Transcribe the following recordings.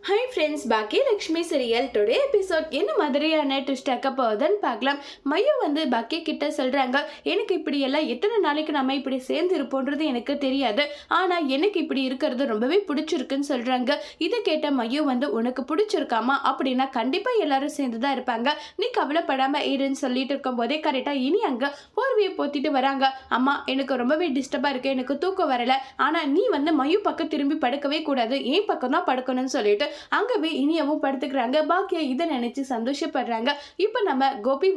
Hi friends, பாக்கி Lakshmi serial today episode என்ன மாதிரியான ட்விஸ்ட் ஆக்க போகுதுன்னு பார்க்கலாம். மையு பாக்கி கிட்ட சொல்றாங்க, எனக்கு இப்படி எல்லாம் எத்தனை நாளைக்கு நம்ம இப்படி சேர்ந்து இருப்போன்றது எனக்கு தெரியாது, ஆனா எனக்கு இப்படி இருக்கிறது ரொம்பவே பிடிச்சிருக்குன்னு சொல்றாங்க. இதை கேட்ட மையு உனக்கு பிடிச்சிருக்காமா அப்படின்னா கண்டிப்பா எல்லாரும் சேர்ந்து தான் இருப்பாங்க, நீ கவலைப்படாம இருன்னு சொல்லிட்டு இருக்கும் போதே கரெக்டா இனி அங்க போர்வையை போத்திட்டு வராங்க. அம்மா எனக்கு ரொம்பவே டிஸ்டர்பா இருக்கு, எனக்கு தூக்கம் வரல, ஆனா நீ மையு பக்கம் திரும்பி படுக்கவே கூடாது, என் பக்கம் தான் படுக்கணும்னு சொல்லிட்டு அங்கவே இனியவும் படுத்துக்கிறாங்க. பாக்கியா இதை நினைச்சு சந்தோஷப்படுறாங்க. இப்ப நம்ம கோபி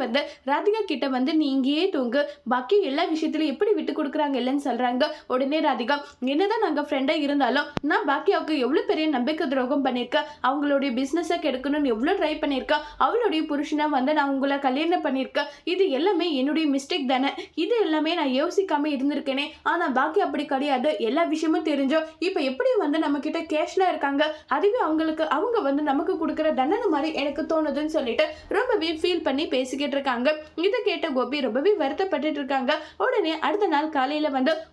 ராதிகா கிட்ட நீ இங்கேயே தூங்கு, பாக்கி எல்லா விஷயத்திலும் எப்படி விட்டு கொடுக்குறாங்க இல்லைன்னு சொல்றாங்க. உடனே ராதிகா, என்னதான் நாங்க ஃப்ரெண்டா இருந்தாலும் நான் பாக்கியாவுக்கு எவ்வளவு பெரிய நம்பிக்கை துரோகம் பண்ணிருக்கேன், அவங்களுடைய பிசினஸை கெடுக்கணும்னு எவ்வளவு ட்ரை பண்ணிருக்கேன், அவளுடைய புருஷனை நான் உங்களை கல்யாணம் பண்ணிருக்கேன், இது எல்லாமே என்னுடைய மிஸ்டேக் தானே, இது எல்லாமே நான் யோசிக்காம இருந்திருக்கேனே, ஆனா பாக்கி அப்படி கிடையாது, எல்லா விஷயமும் தெரிஞ்சோம், இப்ப எப்படி நம்ம கிட்ட கேஷ்ல இருக்காங்க, அதுவே அவங்க நமக்கு கொடுக்குற தண்டனை மாதிரி எனக்கு தோணுதுன்னு சொல்லிட்டு ரொம்பவே ஃபீல் பண்ணி பேசிக்கிட்டு இருக்காங்க. இதை கேட்ட கோபி ரொம்பவே வருத்தப்பட்டு இருக்காங்க. உடனே அடுத்த நாள் காலையில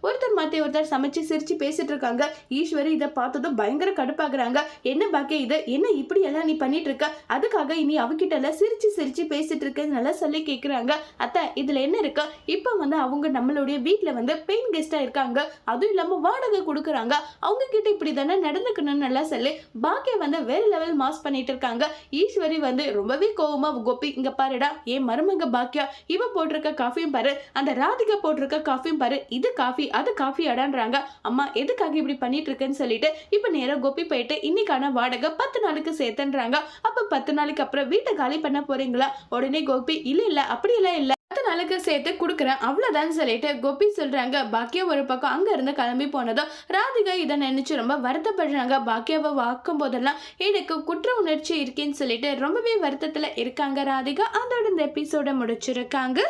ஒருத்தர் மாத்தி ஒருத்தர் சமைச்சு சிரிச்சு பேசிட்டு இருக்காங்க. ஈஸ்வரி இதை பார்த்ததும் பயங்கர கடுப்பாக்குறாங்க. என்ன பாக்கி இது என்ன இப்படி எல்லாம் நீ பண்ணிட்டு இருக்க, அதுக்காக இனி அவகிட்ட எல்லாம் சிரிச்சு சிரிச்சு பேசிட்டு இருக்கேன்னு நல்லா சொல்லி கேட்குறாங்க. அத்தை இதுல என்ன இருக்கு, இப்போ அவங்க நம்மளுடைய வீட்டுல பெயின் கெஸ்டா இருக்காங்க, அதுவும் இல்லாம வாடகை கொடுக்குறாங்க, அவங்க கிட்ட இப்படி தானே நடந்துக்கணும்னு நல்லா சொல்லி பாக்கிய வேற லெவல் மாஸ் பண்ணிட்டு இருக்காங்க. ஈஸ்வரி ரொம்பவே கோவமா, கோபி இங்க பாருடா, என் மருமக பாக்கியா இவ போட்டிருக்க காஃபியும் பாரு, அந்த ராதிகா போட்டிருக்க காஃபியும் பாரு, இது காஃபி அது காஃபி அடான்றாங்க. அம்மா எதுக்காக இப்படி பண்ணிட்டு இருக்கேன்னு சொல்லிட்டு இப்ப நேரம் கோபி போயிட்டு இன்னைக்கான வாடகை 10 நாளுக்கு சேர்த்துன்றாங்க. அப்ப 10 நாளைக்கு அப்புறம் வீட்டை காலி பண்ண போறீங்களா? உடனே கோபி இல்ல அப்படியெல்லாம் இல்ல, 10 நாளுக்கு சேர்த்து கொடுக்குறேன் அவ்வளவுதான் சொல்லிட்டு கோபி சொல்றாங்க. பாக்கியா ஒரு பக்கம் அங்க இருந்து கிளம்பி போனதும் ராதிகா இதை நினைச்சு ரொம்ப வருத்தப்படுறாங்க. பாக்கியாவை வாக்கும் போதெல்லாம் எனக்கு குற்ற உணர்ச்சி இருக்கேன்னு சொல்லிட்டு ரொம்பவே வருத்தத்துல இருக்காங்க ராதிகா. அதோட இந்த எபிசோட முடிச்சிருக்காங்க.